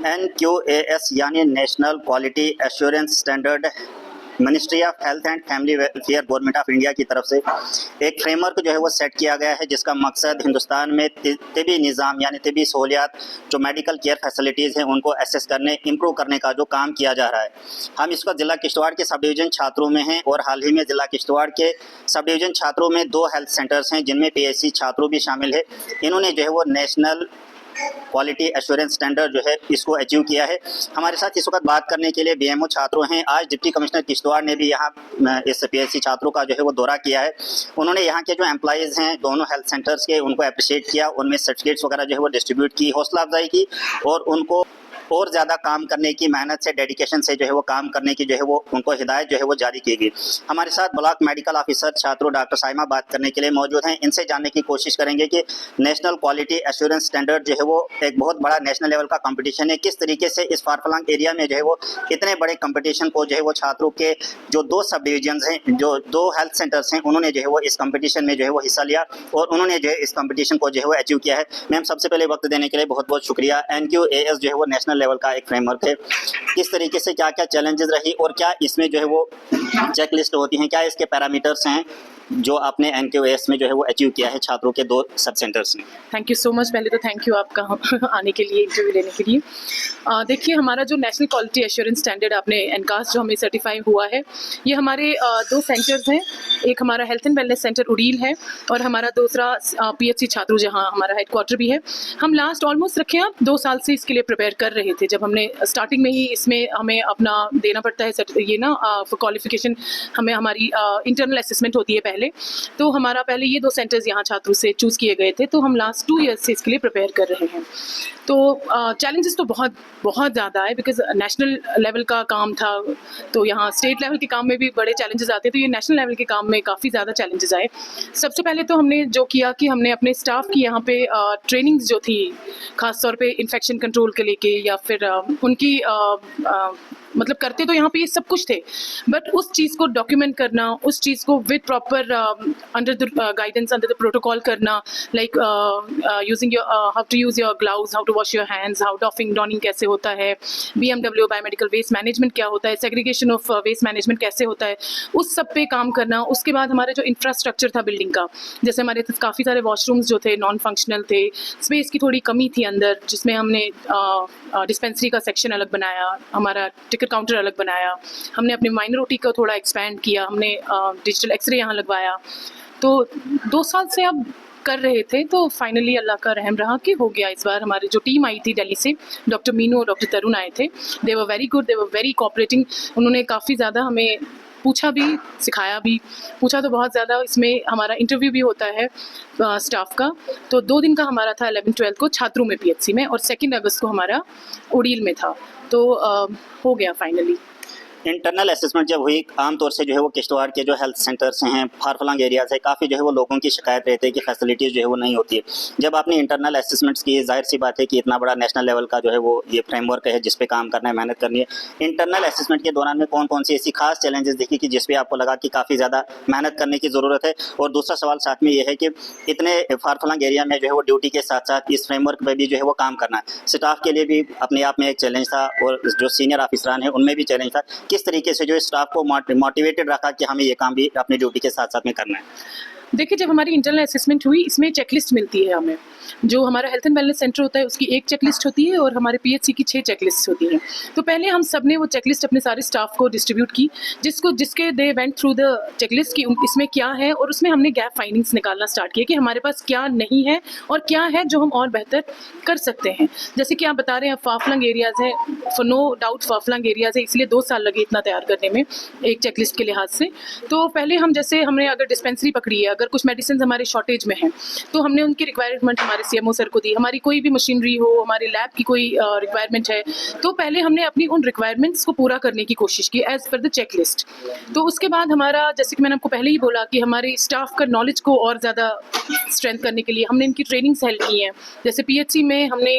NQAS यानी national quality assurance standard ministry of health and family welfare government of India की तरफ से एक फ्रेमवर्क जो है वो सेट किया गया है, जिसका मकसद हिंदुस्तान में तिबी निज़ाम यानी तिबी सहूलियात जो मेडिकल केयर फैसिलिटीज़ हैं उनको एसेस करने, इम्प्रूव करने का जो काम किया जा रहा है। हम इसका ज़िला किश्तवाड़ के सब डिवीज़न छात्रों में हैं और हाल ही में ज़िला किश्तवाड़ के सब डिवीज़न छात्रों में 2 हेल्थ सेंटर्स हैं जिनमें PHC छात्रों भी शामिल है। इन्होंने जो है वो नेशनल क्वालिटी एश्योरेंस स्टैंडर्ड जो है इसको अचीव किया है। हमारे साथ इस वक्त बात करने के लिए BMO छात्रों हैं। आज डिप्टी कमिश्नर किश्तवाड़ ने भी यहाँ इस PHC छात्रों का जो है वो दौरा किया है। उन्होंने यहाँ के जो एम्प्लॉइज़ हैं दोनों हेल्थ सेंटर्स के, उनको अप्रिशिएट किया, उनमें सर्टिफिकेट्स वगैरह जो है वो डिस्ट्रीब्यूट की, हौसला अफजाई की और उनको और ज़्यादा काम करने की, मेहनत से, डेडिकेशन से जो है वो काम करने की जो है वो उनको हिदायत जो है वो जारी की गई। हमारे साथ ब्लॉक मेडिकल ऑफिसर छात्रों डॉक्टर साइमा बात करने के लिए मौजूद हैं। इनसे जानने की कोशिश करेंगे कि नेशनल क्वालिटी एश्योरेंस स्टैंडर्ड जो है वो एक बहुत बड़ा नेशनल लेवल का कंपटीशन है, किस तरीके से इस फारफलंग एरिया में जो है वो इतने बड़े कंपटीशन को जो है वो छात्रों के जो 2 सब डिवीजन्स हैं, जो 2 हेल्थ सेंटर्स हैं, उन्होंने जो है वो इस कंपटीशन में जो है वो हिस्सा लिया और उन्होंने जो है इस कंपटीशन को जो है वो अचीव किया है। मैम, सबसे पहले वक्त देने के लिए बहुत बहुत शुक्रिया। NQAS जो है वो नेशनल लेवल का एक फ्रेमवर्क है, किस तरीके से क्या क्या चैलेंजेस रही और क्या इसमें जो है वो चेकलिस्ट होती हैं, क्या इसके पैरामीटर्स हैं जो आपने NQAS में जो है वो अचीव किया है छात्रों के 2 सब सेंटर्स में? Thank you so much. पहले तो थैंक यू आपका आने के लिए, इंटरव्यू लेने के लिए। देखिए, हमारा जो नेशनल क्वालिटी एश्योरेंस स्टैंडर्ड आपने NCAS जो हमें सर्टिफाई हुआ है, ये हमारे 2 सेंटर्स हैं। एक हमारा हेल्थ एंड वेलनेस सेंटर उड़ील है और हमारा दूसरा PHC छात्रों जहाँ हमारा हेडक्वार्टर भी है। हम लास्ट ऑलमोस्ट रखे आप 2 साल से इसके लिए प्रिपेयर कर रहे थे। जब हमने स्टार्टिंग में ही इसमें हमें अपना देना पड़ता है ये ना फॉर क्वालिफिकेशन, हमें हमारी इंटरनल असेसमेंट होती है पहले, तो हमारा पहले ये 2 सेंटर्स यहाँ छात्रों से चूज़ किए गए थे। तो हम लास्ट 2 ईयर्स से इसके लिए प्रिपेयर कर रहे हैं। तो चैलेंजेस तो बहुत बहुत ज़्यादा है, बिकॉज नेशनल लेवल का काम था, तो यहाँ स्टेट लेवल के काम में भी बड़े चैलेंजेस आते हैं, तो ये नेशनल लेवल के काम में काफ़ी ज़्यादा चैलेंजेस आए। सबसे पहले तो हमने जो किया कि हमने अपने स्टाफ की यहाँ पे ट्रेनिंग्स जो थी, ख़ास तौर पे इन्फेक्शन कंट्रोल के लेके या फिर उनकी मतलब करते तो यहाँ पे ये सब कुछ थे, बट उस चीज़ को डॉक्यूमेंट करना, उस चीज़ को with proper under the guidance, under the protocol करना, like using your how to use your gloves, how to wash your hands, how donning कैसे होता है, BMW बायोमेडिकल वेस्ट मैनेजमेंट क्या होता है, सेग्रीगेशन ऑफ वेस्ट मैनेजमेंट कैसे होता है, उस सब पे काम करना। उसके बाद हमारा जो इंफ्रास्ट्रक्चर था बिल्डिंग का, जैसे हमारे काफ़ी सारे वॉशरूम्स जो थे नॉन फंक्शनल थे, स्पेस की थोड़ी कमी थी अंदर, जिसमें हमने डिस्पेंसरी का सेक्शन अलग बनाया, हमारा टिकट काउंटर अलग बनाया, हमने अपने माइनर OT को थोड़ा एक्सपैंड किया, हमने डिजिटल एक्सरे यहाँ लगवाया। तो 2 साल से अब कर रहे थे, तो फाइनली अल्लाह का रहम रहा कि हो गया। इस बार हमारी जो टीम आई थी दिल्ली से, डॉक्टर मीनू और डॉक्टर तरुण आए थे। They were very good, they were very cooperating. उन्होंने काफ़ी ज़्यादा हमें पूछा भी, सिखाया भी। पूछा तो बहुत ज़्यादा, इसमें हमारा इंटरव्यू भी होता है स्टाफ का। तो 2 दिन का हमारा था 11-12 को छात्रों में PHC में, और 2 अगस्त को हमारा उड़ील में था। तो हो गया फाइनली। इंटरनल असेसमेंट जब हुई, आमतौर से जो है वो किश्तवाड़ के जो हेल्थ सेंटर्स हैं, फारफलंग एरियाज है, काफ़ी जो है वो लोगों की शिकायत रहती है कि फैसिलिटीज़ जो है वो नहीं होती है। जब आपने इंटरनल असेसमेंट्स की, जाहिर सी बात है कि इतना बड़ा नेशनल लेवल का जो है वो ये फ्रेमवर्क है जिस पे काम करना है, मेहनत करनी है। इंटरनल असेसमेंट के दौरान में कौन कौन सी ऐसी खास चैलेंजेस देखी कि जिस पे आपको लगा कि काफ़ी ज़्यादा मेहनत करने की ज़रूरत है? और दूसरा सवाल साथ में ये है कि इतने फारफलंग एरिया में जो है वो ड्यूटी के साथ साथ इस फ्रेमवर्क पर भी जो है वो काम करना है, स्टाफ के लिए भी अपने आप में एक चैलेंज था और जो सीनियर ऑफिसरान हैं उनमें भी चैलेंज था। किस तरीके से जो स्टाफ को मोटिवेटेड रखा कि हमें ये काम भी अपनी ड्यूटी के साथ साथ में करना है? देखिए, जब हमारी इंटरनल असेसमेंट हुई, इसमें चेकलिस्ट मिलती है हमें। जो हमारा हेल्थ एंड वेलनेस सेंटर होता है उसकी 1 चेकलिस्ट होती है और हमारे PHC की 6 चेकलिस्ट होती हैं। तो पहले हम सब ने वो चेकलिस्ट अपने सारे स्टाफ को डिस्ट्रीब्यूट की, जिसके they went through the checklist कि इसमें क्या है, और उसमें हमने गैप फाइंडिंग्स निकालना स्टार्ट किया कि हमारे पास क्या नहीं है और क्या है जो हम और बेहतर कर सकते हैं। जैसे कि आप बता रहे हैं फाफलंग एरियाज़ हैं, फॉर नो डाउट फाफलंग एरियाज़ है, इसलिए 2 साल लगे इतना तैयार करने में एक चेकलिस्ट के लिहाज से। तो पहले हम, जैसे हमने अगर डिस्पेंसरी पकड़ी है, अगर कुछ मेडिसिन हमारे शॉर्टेज में हैं, तो हमने उनकी रिक्वायरमेंट हमारे CMO सर को दी। हमारी कोई भी मशीनरी हो, हमारे लैब की कोई रिक्वायरमेंट है, तो पहले हमने अपनी उन रिक्वायरमेंट्स को पूरा करने की कोशिश की एज पर द चेकलिस्ट। तो उसके बाद हमारा, जैसे कि मैंने आपको पहले ही बोला कि हमारे स्टाफ का नॉलेज को और ज़्यादा स्ट्रेंथ करने के लिए हमने इनकी ट्रेनिंग्स हेल्प की हैं। जैसे PHC में हमने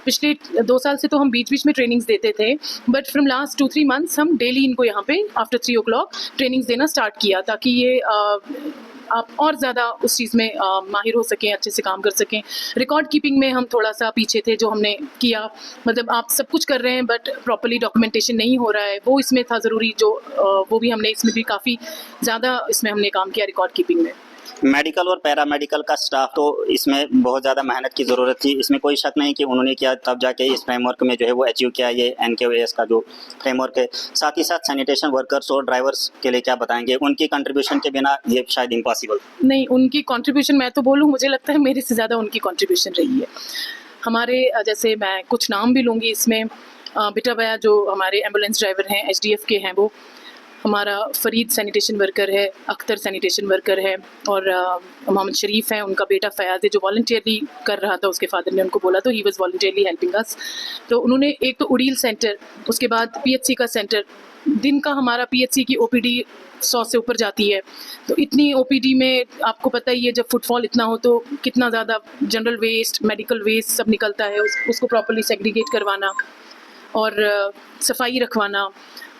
पिछले 2 साल से तो हम बीच बीच में ट्रेनिंग्स देते थे, बट फ्रॉम लास्ट 2-3 मंथ्स हम डेली इनको यहाँ पे आफ्टर 3 o'clock ट्रेनिंग्स देना स्टार्ट किया, ताकि ये आप और ज़्यादा उस चीज़ में माहिर हो सकें, अच्छे से काम कर सकें। रिकॉर्ड कीपिंग में हम थोड़ा सा पीछे थे, जो हमने किया, मतलब आप सब कुछ कर रहे हैं बट प्रॉपर्ली डॉक्यूमेंटेशन नहीं हो रहा है, वो इसमें था ज़रूरी, जो वो भी हमने इसमें भी काफ़ी ज़्यादा इसमें हमने काम किया रिकॉर्ड कीपिंग में। मेडिकल और पैरामेडिकल का स्टाफ तो इसमें बहुत ज़्यादा मेहनत की ज़रूरत थी, इसमें कोई शक नहीं कि उन्होंने किया, तब जाके इस फ्रेमवर्क में जो है वो अचीव किया ये NKOS का जो फ्रेमवर्क है। साथ ही साथ सैनिटेशन वर्कर्स और ड्राइवर्स के लिए क्या बताएंगे, उनकी कंट्रीब्यूशन के बिना ये शायद इम्पॉसिबल। नहीं, उनकी कंट्रीब्यूशन मैं तो बोलूँ, मुझे लगता है मेरे से ज़्यादा उनकी कंट्रीब्यूशन रही है। हमारे जैसे मैं कुछ नाम भी लूँगी इसमें, बिटा भैया जो हमारे एम्बुलेंस ड्राइवर हैं, SDF के हैं वो, हमारा फरीद सैनिटेशन वर्कर है, अख्तर सैनिटेशन वर्कर है, और मोहम्मद शरीफ है, उनका बेटा फयाज़ है जो वॉलंटियरली कर रहा था, उसके फादर ने उनको बोला तो he was voluntarily helping us. तो उन्होंने एक तो उड़ील सेंटर, उसके बाद PHC का सेंटर, दिन का हमारा PHC की OPD 100 से ऊपर जाती है, तो इतनी OPD में आपको पता ही है जब फुटफॉल इतना हो तो कितना ज़्यादा जनरल वेस्ट, मेडिकल वेस्ट सब निकलता है, उसको प्रॉपर्ली सेग्रीगेट करवाना और सफाई रखवाना,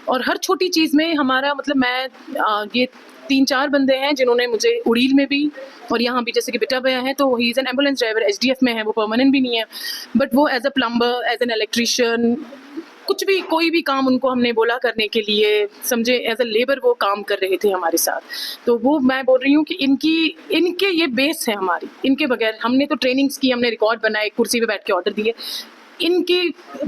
और हर छोटी चीज़ में हमारा मतलब मैं ये 3-4 बंदे हैं जिन्होंने मुझे उड़ील में भी और यहाँ भी, जैसे कि बिटा भैया हैं तो he is an ambulance driver, SDF में है, वो परमानेंट भी नहीं है, बट वो as a plumber, as an electrician, कुछ भी कोई भी काम उनको हमने बोला करने के लिए, समझे एज अ लेबर वो काम कर रहे थे हमारे साथ। तो वो मैं बोल रही हूँ कि इनके ये बेस है हमारी, इनके बगैर हमने तो ट्रेनिंग्स की, हमने रिकॉर्ड बनाए, कुर्सी पे बैठ के ऑर्डर दिए, इनकी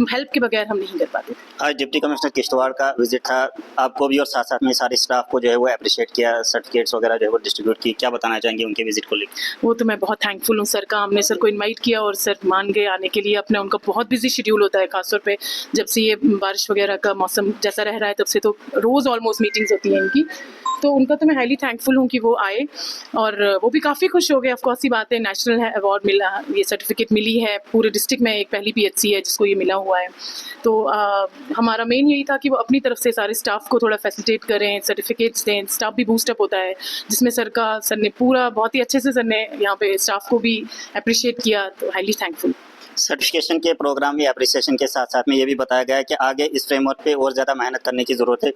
हेल्प के बगैर हम नहीं कर पाते। आज डिप्टी कमिश्नर किश्तवाड़ का विजिट था, आपको भी और साथ साथ में सारे स्टाफ को जो है वो अप्रिशिएट किया, सर्टिफिकेट्स वगैरह जो है वो डिस्ट्रीब्यूट की, क्या बताना चाहेंगे उनके विजिट को लेकर? वो तो मैं बहुत थैंकफुल हूँ सर का, हमने सर को इनवाइट किया और सर मान गए आने के लिए। अपने उनका बहुत बिजी शेड्यूल होता है, खासतौर पे जब से ये बारिश वगैरह का मौसम जैसा रह रहा है तब से तो रोज़ ऑलमोस्ट मीटिंग्स होती हैं इनकी, तो उनका तो मैं हाईली थैंकफुल हूँ कि वो आए, और वो भी काफ़ी खुश हो गए। ऑफ कोर्स ही बात है, नेशनल अवार्ड मिला, ये सर्टिफिकेट मिली है, पूरे डिस्ट्रिक्ट में एक पहली PHC है जिसको ये मिला हुआ है। तो हमारा मेन यही था कि वो अपनी तरफ से सारे स्टाफ को थोड़ा फैसिलिटेट करें, सर्टिफिकेट्स दें, स्टाफ भी बूस्टअप होता है, जिसमें सर ने पूरा बहुत ही अच्छे से सर ने यहाँ पे स्टाफ को भी अप्रिशिएट किया, तो हाईली थैंकफुल। सर्टिफिकेशन के प्रोग्राम या अप्रिसिएशन के साथ साथ में ये भी बताया गया है कि आगे इस फ्रेमवर्क पे और ज़्यादा मेहनत करने की ज़रूरत है।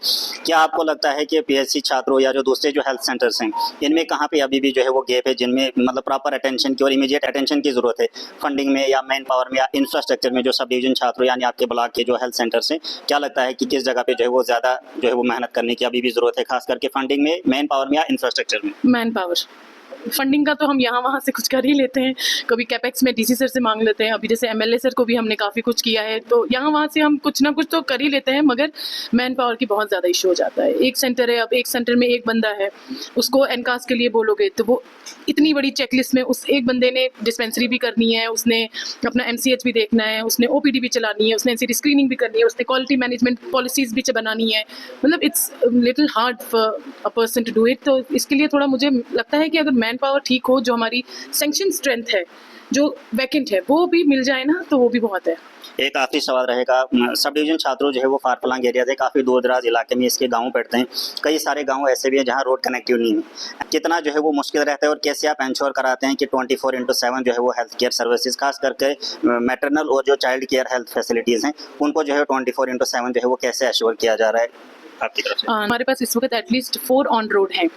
क्या आपको लगता है कि PHC छात्रों या जो दूसरे जो हेल्थ सेंटर्स हैं, इनमें कहाँ पे अभी भी जो है वो गैप है, जिनमें मतलब प्रॉपर अटेंशन की और इमीडिएट अटेंशन की ज़रूरत है, फंडिंग में या मैन पावर में या इंफ्रास्ट्रक्चर में? जो सब डिवीजन छात्रों यानी आपके ब्लॉक के जो हेल्थ सेंटर्स हैं, क्या लगता है कि किस जगह पर जो है वो ज़्यादा जो है वो मेहनत करने की अभी भी ज़रूरत है, खास करके फंडिंग में, मैन पावर में या इंफ्रास्ट्रक्चर में? मैन पावर, फंडिंग का तो हम यहाँ वहाँ से कुछ कर ही लेते हैं, कभी कैपेक्स में DC सर से मांग लेते हैं, अभी जैसे MLA सर को भी हमने काफ़ी कुछ किया है, तो यहाँ वहाँ से हम कुछ ना कुछ तो कर ही लेते हैं, मगर मैन पावर की बहुत ज़्यादा इशू हो जाता है। एक सेंटर है, अब एक सेंटर में एक बंदा है, उसको एनकास के लिए बोलोगे तो वो इतनी बड़ी चेकलिस्ट में उस एक बंदे ने डिस्पेंसरी भी करनी है, उसने अपना MCH भी देखना है, उसने OPD भी चलानी है, उसने NCT स्क्रीनिंग भी करनी है, उसने क्वालिटी मैनेजमेंट पॉलिसीज़ भी बनानी है, मतलब it's little hard for a person to do it. तो इसके लिए थोड़ा मुझे लगता है कि अगर मैन पावर ठीक हो, जो हमारी सैंक्शन स्ट्रेंथ है, जो वैकेंट है, वो भी मिल जाए ना, तो वो भी बहुत है। एक आखिरी सवाल रहेगा, सब डिवीजन छात्रों जो है वो फार फ्लंग एरिया से काफ़ी दूर दराज इलाके में इसके गाँव पड़ते हैं, कई सारे गाँव ऐसे भी हैं जहाँ रोड कनेक्टिव नहीं है, कितना जो है वो मुश्किल रहता है और कैसे आप इंश्योर कराते हैं कि 24/7 जो है वो हेल्थ केयर सर्विसेज, खास करके मैटरनल और जो चाइल्ड केयर हेल्थ फैसिलिटीज़ हैं, उनको जो है 24/7 जो है वो कैसे एश्योर किया जा रहा है आपकी तरफ से? हमारे पास इस वक्त एटलीस्ट 4 ऑन रोड हैं,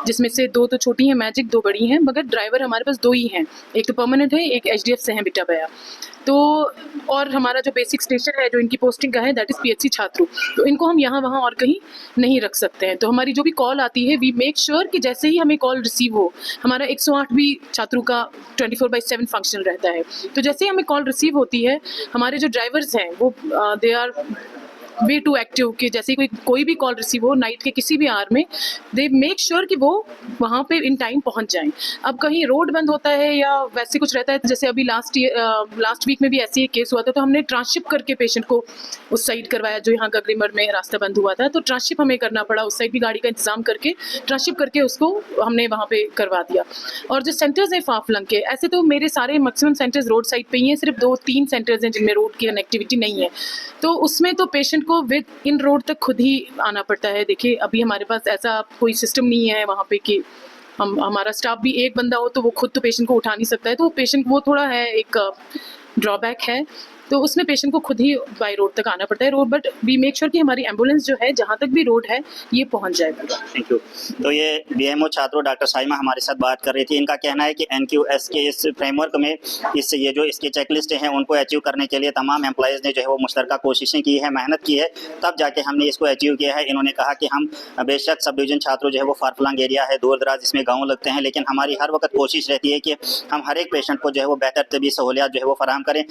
जिसमें से 2 तो छोटी हैं मैजिक, 2 बड़ी हैं, मगर ड्राइवर हमारे पास 2 ही हैं, एक तो परमानेंट है, एक HDF से हैं बिटा भैया। तो और हमारा जो बेसिक स्टेशन है जो इनकी पोस्टिंग का है, दैट इज़ PHC छात्रों, तो इनको हम यहाँ वहाँ और कहीं नहीं रख सकते हैं। तो हमारी जो भी कॉल आती है, वी मेक श्योर कि जैसे ही हमें कॉल रिसीव हो, हमारा 108 भी छात्रों का 24/7 फंक्शन रहता है, तो जैसे ही हमें कॉल रिसीव होती है, हमारे जो ड्राइवर्स हैं वो they are way too active, कि जैसे कोई भी कॉल रिसीव हो नाइट के किसी भी आवर में, दे मेक श्योर कि वो वहाँ पे इन टाइम पहुँच जाएं। अब कहीं रोड बंद होता है या वैसे कुछ रहता है, तो जैसे अभी लास्ट वीक में भी ऐसे ही केस हुआ था, तो हमने ट्रांसशिप करके पेशेंट को उस साइड करवाया, जो यहाँ गगरीमठ में रास्ता बंद हुआ था, तो ट्रांसशिप हमें करना पड़ा, उस साइड भी गाड़ी का इंतजाम करके ट्रांसशिप करके उसको हमने वहाँ पे करवा दिया। और जो सेंटर्स हैं फाफलंग के, ऐसे तो मेरे सारे मैक्सिमम सेंटर्स रोड साइड पे ही हैं, सिर्फ 2-3 सेंटर्स हैं जिनमें रोड की कनेक्टिविटी नहीं है, तो उसमें तो पेशेंट को विद इन रोड तक खुद ही आना पड़ता है। देखिए अभी हमारे पास ऐसा कोई सिस्टम नहीं है वहाँ पे कि हमारा स्टाफ भी एक बंदा हो तो वो खुद तो पेशेंट को उठा नहीं सकता है, तो पेशेंट वो थोड़ा है, एक ड्रॉबैक है। तो उसमें पेशेंट को खुद ही बाई रोड तक आना पड़ता है road, but we make sure कि हमारी एम्बुलेंस जो है जहाँ तक भी रोड है ये पहुँच जाए पूरा। Thank you. तो ये बीएमओ छात्रों डॉक्टर साइमा हमारे साथ बात कर रही थी। इनका कहना है कि एनक्यूएस के इस फ्रेमवर्क में ये जो इसके चेकलिस्ट हैं उनको अचीव करने के लिए तमाम एम्प्लॉयज़ ने जो है वो मुश्तरका कोशिशें की है, मेहनत की है, तब जाके हमने इसको अचीव किया है। इन्होंने कहा कि हम बेशक सब डिवीज़न छात्रों जो है वो फार-फ्लंग एरिया है, दूर दराज इसमें गाँव लगते हैं, लेकिन हमारी हर वक्त कोशिश रहती है कि हम हर एक पेशेंट को जो है वो बेहतर तबी सहूलियात जो है वो फराहम करें।